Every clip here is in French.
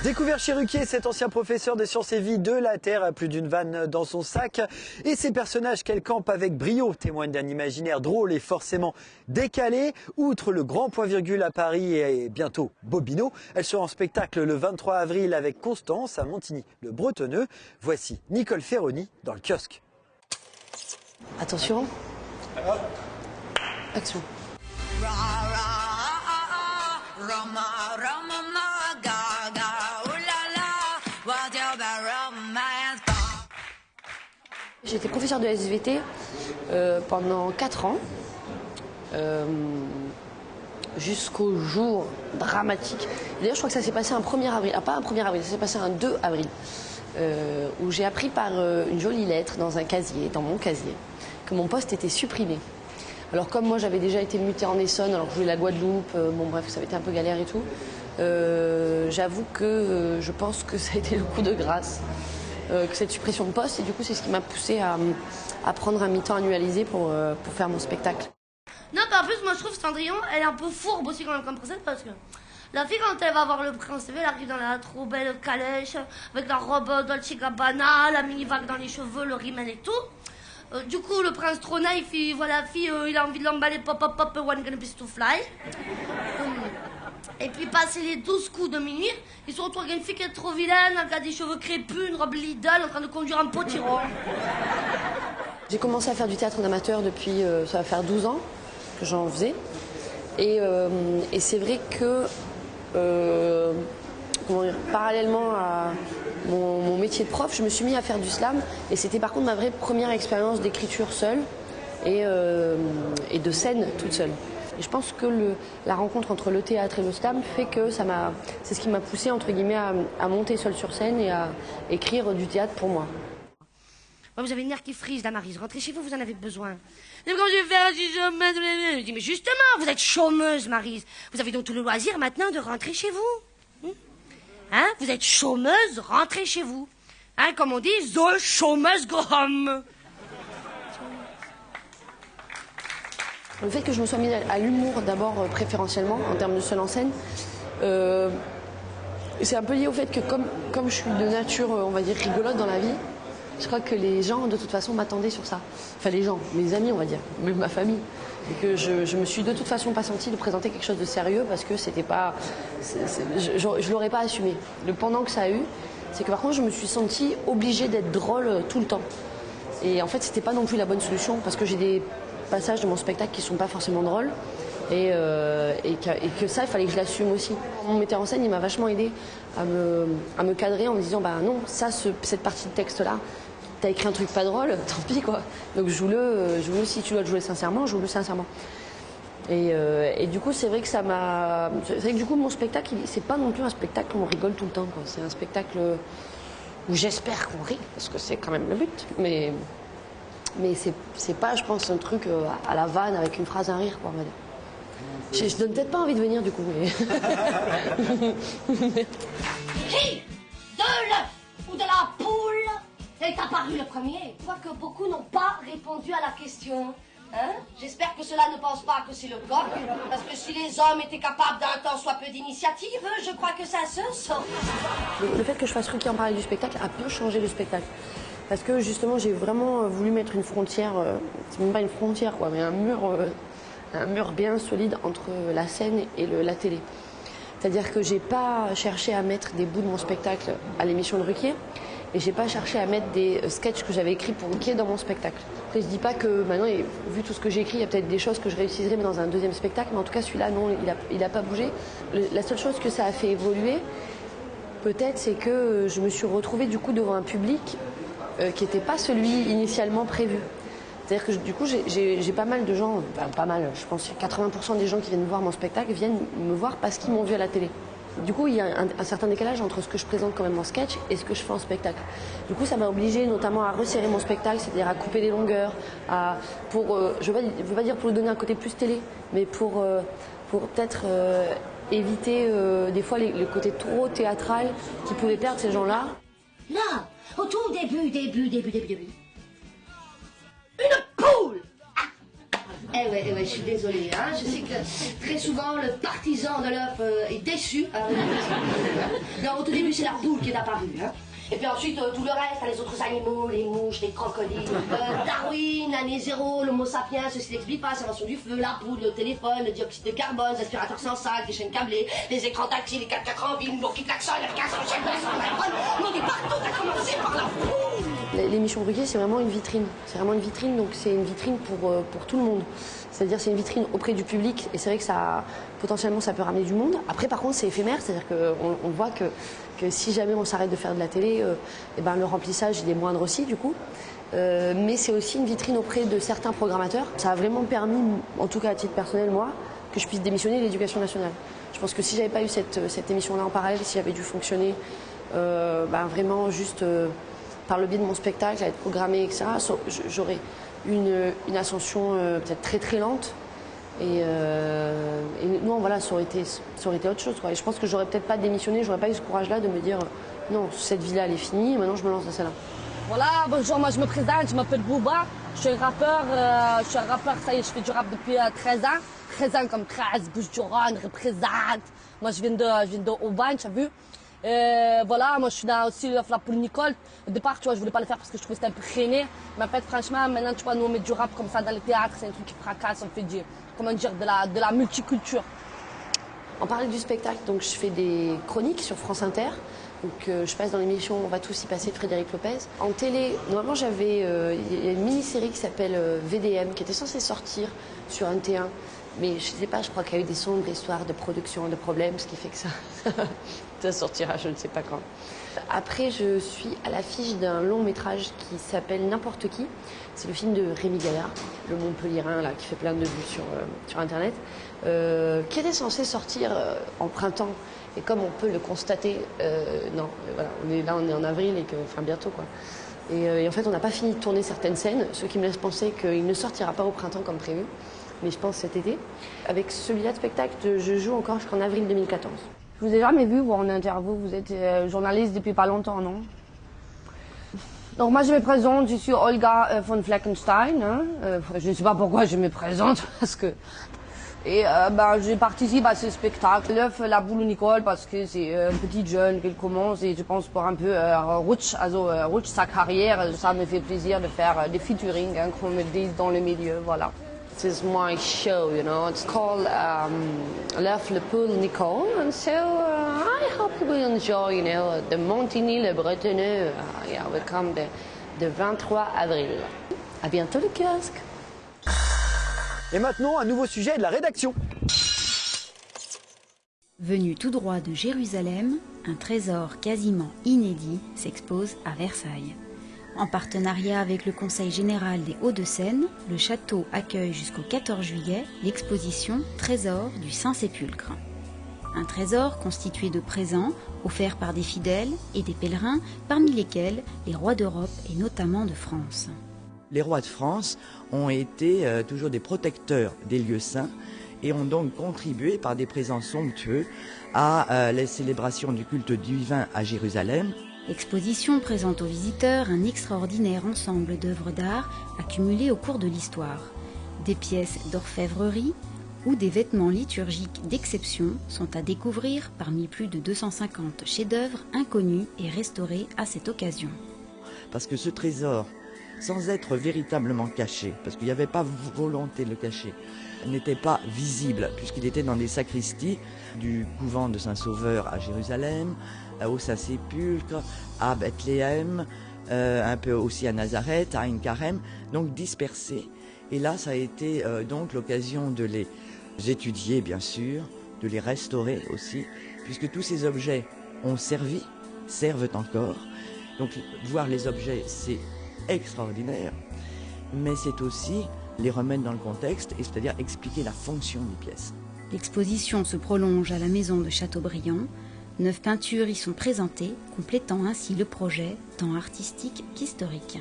Découvert chez Ruquier, cet ancien professeur des sciences et vie de la Terre a plus d'une vanne dans son sac. Et ces personnages qu'elle campe avec brio témoignent d'un imaginaire drôle et forcément décalé. Outre le grand point virgule à Paris et bientôt Bobino, elle sera en spectacle le 23 avril avec Constance à Montigny-le-Bretonneux. Voici Nicole Ferroni dans le kiosque. Attention. Action. J'ai été professeure de SVT pendant 4 ans, jusqu'au jour dramatique. D'ailleurs, je crois que ça s'est passé un 1er avril, pas un 1er avril, ça s'est passé un 2 avril, où j'ai appris par une jolie lettre dans un casier, dans mon casier, que mon poste était supprimé. Alors comme moi j'avais déjà été mutée en Essonne, alors que je voulais la Guadeloupe, bon bref, ça avait été un peu galère et tout, j'avoue que je pense que ça a été le coup de grâce. Que cette suppression de poste, et du coup c'est ce qui m'a poussée à prendre un mi-temps annualisé pour faire mon spectacle. Non, mais en plus moi je trouve Cendrillon, elle est un peu fourbe aussi quand même comme princesse, parce que la fille quand elle va voir le prince, elle arrive dans la trop belle calèche, avec la robe Dolce Gabbana, la mini-vague dans les cheveux, le rimel et tout. Du coup le prince trop naïf, il voit la fille, il a envie de l'emballer, pop pop pop, one gonna be to fly. Et puis passer les 12 coups de minuit, ils se retrouvent avec une fille qui est trop vilaine, qui a des cheveux crépus, une robe Lidl, en train de conduire un potiron. J'ai commencé à faire du théâtre d'amateur depuis, ça va faire 12 ans que j'en faisais. Et c'est vrai que, parallèlement à mon métier de prof, je me suis mis à faire du slam. Et c'était par contre ma vraie première expérience d'écriture seule et de scène toute seule. Et je pense que la rencontre entre le théâtre et le slam fait que c'est ce qui m'a poussée entre guillemets à monter seule sur scène et à écrire du théâtre pour moi. Vous avez une nerf qui frise, la Maryse. Rentrez chez vous, vous en avez besoin. Mais quand je vais faire si je dis, mais justement, vous êtes chômeuse, Maryse. Vous avez donc tout le loisir maintenant de rentrer chez vous. Hein? Vous êtes chômeuse, rentrez chez vous. Hein, comme on dit, the chômeuse go home. Le fait que je me sois mise à l'humour d'abord préférentiellement en termes de seule en scène, c'est un peu lié au fait que comme je suis de nature, on va dire, rigolote dans la vie, je crois que les gens de toute façon m'attendaient sur ça. Enfin les gens, mes amis on va dire, même ma famille. Et que je me suis de toute façon pas sentie de présenter quelque chose de sérieux parce que c'était pas... je l'aurais pas assumé. Le pendant que ça a eu, c'est que par contre je me suis sentie obligée d'être drôle tout le temps. Et en fait c'était pas non plus la bonne solution parce que j'ai des passages de mon spectacle qui sont pas forcément drôles et que ça il fallait que je l'assume aussi. Mon metteur en scène il m'a vachement aidé à me cadrer en me disant bah non ça cette partie de texte là t'as écrit un truc pas drôle tant pis quoi donc joue-le si tu dois le jouer sincèrement joue-le sincèrement et du coup c'est vrai que c'est vrai que du coup mon spectacle c'est pas non plus un spectacle où on rigole tout le temps quoi. C'est un spectacle où j'espère qu'on rit parce que c'est quand même le but mais c'est pas, je pense, un truc à la vanne avec une phrase, un rire, quoi, on va dire. Je donne peut-être pas envie de venir, du coup, mais... Qui de l'œuf ou de la poule est apparu le premier? Je vois que beaucoup n'ont pas répondu à la question. Hein? J'espère que cela ne pense pas que c'est le coq, parce que si les hommes étaient capables d'un temps soit peu d'initiative, je crois que ça se sort. Le fait que je fasse Ruquier en parler du spectacle a peu changé le spectacle. Parce que justement, j'ai vraiment voulu mettre une frontière, c'est même pas une frontière quoi, mais un mur bien solide entre la scène et la télé. C'est-à-dire que j'ai pas cherché à mettre des bouts de mon spectacle à l'émission de Ruquier et j'ai pas cherché à mettre des sketchs que j'avais écrits pour Ruquier dans mon spectacle. Après, je dis pas que maintenant, vu tout ce que j'ai écrit, il y a peut-être des choses que je réussirais mais dans un deuxième spectacle, mais en tout cas celui-là, non, il a pas bougé. La seule chose que ça a fait évoluer, peut-être, c'est que je me suis retrouvée du coup devant un public qui n'était pas celui initialement prévu. C'est-à-dire que du coup, j'ai pas mal de gens, enfin, pas mal, je pense que 80% des gens qui viennent voir mon spectacle viennent me voir parce qu'ils m'ont vu à la télé. Du coup, il y a un certain décalage entre ce que je présente quand même en sketch et ce que je fais en spectacle. Du coup, ça m'a obligée notamment à resserrer mon spectacle, c'est-à-dire à couper des longueurs, je veux pas dire pour lui donner un côté plus télé, mais pour peut-être éviter des fois le côté trop théâtral qui pouvait perdre ces gens-là. Là, au tout début. Une poule! Ah. Eh ouais, je suis désolée. Hein. Je sais que très souvent, le partisan de l'œuf est déçu. Non, au tout début, c'est la poule qui est apparue. Hein. Et puis ensuite, tout le reste, les autres animaux, les mouches, les crocodiles. Darwin, l'année zéro, l'homo sapiens, ceci n'explique pas, l'invention du feu, la poudre, le téléphone, le dioxyde de carbone, les aspirateurs sans sac, les chaînes câblées, les écrans tactiles, les 4x4 en ville, qui klaxonnent, les 15 chaînes de on est partout, à commencer par la poule. L'émission Ruquier, c'est vraiment une vitrine. C'est vraiment une vitrine, donc c'est une vitrine pour tout le monde. C'est-à-dire c'est une vitrine auprès du public et c'est vrai que ça, potentiellement ça peut ramener du monde. Après par contre c'est éphémère, c'est-à-dire qu'on voit que si jamais on s'arrête de faire de la télé, et ben, le remplissage il est moindre aussi du coup. Mais c'est aussi une vitrine auprès de certains programmateurs. Ça a vraiment permis, en tout cas à titre personnel moi, que je puisse démissionner de l'Éducation nationale. Je pense que si j'avais pas eu cette émission-là en parallèle, si j'avais dû fonctionner ben, vraiment juste par le biais de mon spectacle, à être programmé, etc., j'aurais une ascension peut-être très très lente. Et non, voilà, ça aurait été autre chose, quoi. Et je pense que j'aurais peut-être pas démissionné, j'aurais pas eu ce courage-là de me dire non, cette vie-là elle est finie, maintenant je me lance dans celle-là. Voilà, bonjour, moi je me présente, je m'appelle Booba, je suis un rappeur, ça y est, je fais du rap depuis 13 ans. 13 ans comme 13, Bouches-du-Rhône, représente. Moi je viens de Aubagne, tu as vu. Voilà, moi je suis dans aussi la poule Nicole. Au départ, tu vois, je voulais pas le faire parce que je trouvais que c'était un peu freiné. Mais en fait, franchement, maintenant, tu vois, nous on met du rap comme ça dans les théâtres, c'est un truc qui fracasse, on fait de la multiculture. En parlant du spectacle, donc je fais des chroniques sur France Inter. Donc je passe dans l'émission On va tous y passer de Frédéric Lopez. En télé, normalement j'avais y a une mini-série qui s'appelle VDM qui était censée sortir sur NT1. Mais je sais pas, je crois qu'il y a eu des sombres histoires de production, de problèmes, ce qui fait que ça sortira je ne sais pas quand. Après, je suis à l'affiche d'un long métrage qui s'appelle N'importe qui. C'est le film de Rémi Gaillard, le Montpellierin, là, qui fait plein de vues sur Internet, qui était censé sortir en printemps. Et comme on peut le constater, non, voilà, on est en avril et enfin bientôt, quoi. Et en fait, on n'a pas fini de tourner certaines scènes, ce qui me laisse penser qu'il ne sortira pas au printemps comme prévu. Mais je pense cet été. Avec celui-là de spectacle, je joue encore jusqu'en avril 2014. Je vous ai jamais vu en interview, vous êtes journaliste depuis pas longtemps, non? Donc moi je me présente, je suis Olga von Fleckenstein. Hein. Je ne sais pas pourquoi je me présente, parce que... Et je participe à ce spectacle, l'œuf, la boule Nicole, parce que c'est un petit jeune qui commence et je pense pour un peu rutsch sa carrière, ça me fait plaisir de faire des featuring, hein, comme me disent dans le milieu, voilà. This is my show, you know. It's called L'œuf, la poule Nicole, and so I hope you will enjoy, you know, the Montigny-le-Bretonneux. Yeah, we come the 23 avril. À bientôt le kiosque. Et maintenant, un nouveau sujet de la rédaction. Venu tout droit de Jérusalem, un trésor quasiment inédit s'expose à Versailles. En partenariat avec le Conseil général des Hauts-de-Seine, le château accueille jusqu'au 14 juillet l'exposition Trésor du Saint-Sépulcre. Un trésor constitué de présents offerts par des fidèles et des pèlerins, parmi lesquels les rois d'Europe et notamment de France. Les rois de France ont été toujours des protecteurs des lieux saints et ont donc contribué par des présents somptueux à la célébration du culte divin à Jérusalem. L'exposition présente aux visiteurs un extraordinaire ensemble d'œuvres d'art accumulées au cours de l'histoire. Des pièces d'orfèvrerie ou des vêtements liturgiques d'exception sont à découvrir parmi plus de 250 chefs-d'œuvre inconnus et restaurés à cette occasion. Parce que ce trésor, sans être véritablement caché, parce qu'il n'y avait pas volonté de le cacher, n'était pas visible, puisqu'il était dans les sacristies du couvent de Saint-Sauveur à Jérusalem, au Saint-Sépulcre, à Bethléem, un peu aussi à Nazareth, à Ain-Karem, donc dispersés. Et là, ça a été donc l'occasion de les étudier, bien sûr, de les restaurer aussi, puisque tous ces objets ont servi, servent encore. Donc voir les objets, c'est extraordinaire, mais c'est aussi les remettre dans le contexte, et c'est-à-dire expliquer la fonction des pièces. L'exposition se prolonge à la maison de Chateaubriand. 9 peintures y sont présentées, complétant ainsi le projet, tant artistique qu'historique.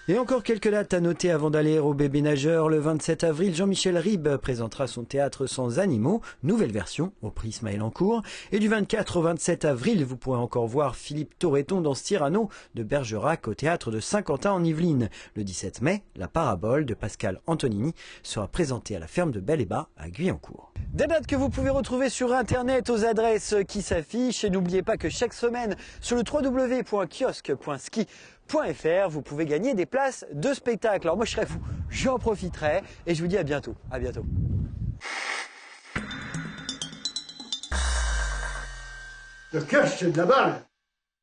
Et encore quelques dates à noter avant d'aller au bébé nageur. Le 27 avril, Jean-Michel Ribes présentera son théâtre sans animaux, nouvelle version au Prisme à Elancourt. Et du 24 au 27 avril, vous pourrez encore voir Philippe Torreton dans Cyrano de Bergerac au théâtre de Saint-Quentin en Yvelines. Le 17 mai, la parabole de Pascal Antonini sera présentée à la ferme de Bel-et-Bas à Guyancourt. Des dates que vous pouvez retrouver sur internet aux adresses qui s'affichent. Et n'oubliez pas que chaque semaine, sur le www.kiosque.ski.fr, vous pouvez gagner des places de spectacle. Alors moi je serai fou, j'en profiterai et je vous dis à bientôt. À bientôt. Le cash, c'est de la balle.